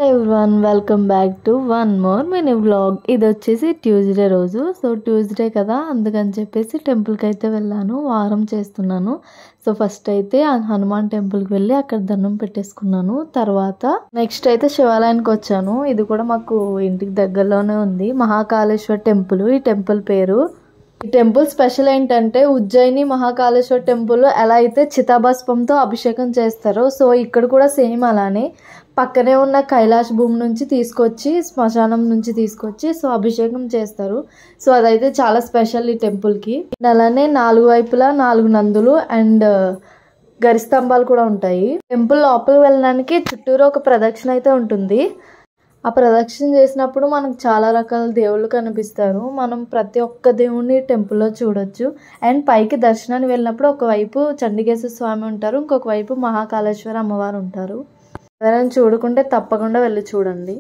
Everyone welcome back to one more mini vlog. ఇది వచ్చేసి Tuesday రోజు. సో ట్యూస్డే కదా, అందుకని చెప్పేసి టెంపుల్కి అయితే వెళ్ళాను. వారం చేస్తున్నాను. సో ఫస్ట్ అయితే హనుమాన్ టెంపుల్కి వెళ్ళి అక్కడ దండం పెట్టేసుకున్నాను. తర్వాత నెక్స్ట్ అయితే శివాలయానికి వచ్చాను. ఇది కూడా మాకు ఇంటికి దగ్గరలోనే ఉంది, మహాకాళేశ్వర్ టెంపుల్. ఈ టెంపుల్ పేరు. ఈ టెంపుల్ స్పెషల్ ఏంటంటే ఉజ్జయిని మహాకాళేశ్వర్ టెంపుల్ ఎలా అయితే చితాభస్మంతో అభిషేకం చేస్తారో, సో ఇక్కడ కూడా సేమ్ అలానే పక్కనే ఉన్న కైలాష్ భూమి నుంచి తీసుకొచ్చి, శ్మశానం నుంచి తీసుకొచ్చి సో అభిషేకం చేస్తారు. సో అదైతే చాలా స్పెషల్ ఈ టెంపుల్కి. అలానే 4 వైపులా 4 నందులు అండ్ గరిస్తంభాలు కూడా ఉంటాయి. టెంపుల్ లోపలికి వెళ్ళడానికి చుట్టూరు ఒక ప్రదక్షిణ అయితే ఉంటుంది. ఆ ప్రదక్షిణ చేసినప్పుడు మనకు చాలా రకాల దేవుళ్ళు కనిపిస్తారు. మనం ప్రతి ఒక్క దేవుణ్ణి టెంపుల్లో చూడొచ్చు. అండ్ పైకి దర్శనానికి వెళ్ళినప్పుడు ఒకవైపు చండికేశ్వర స్వామి ఉంటారు, ఇంకొక వైపు మహాకాళేశ్వర అమ్మవారు ఉంటారు. ఎవరైనా చూడకుంటే తప్పకుండా వెళ్ళి చూడండి.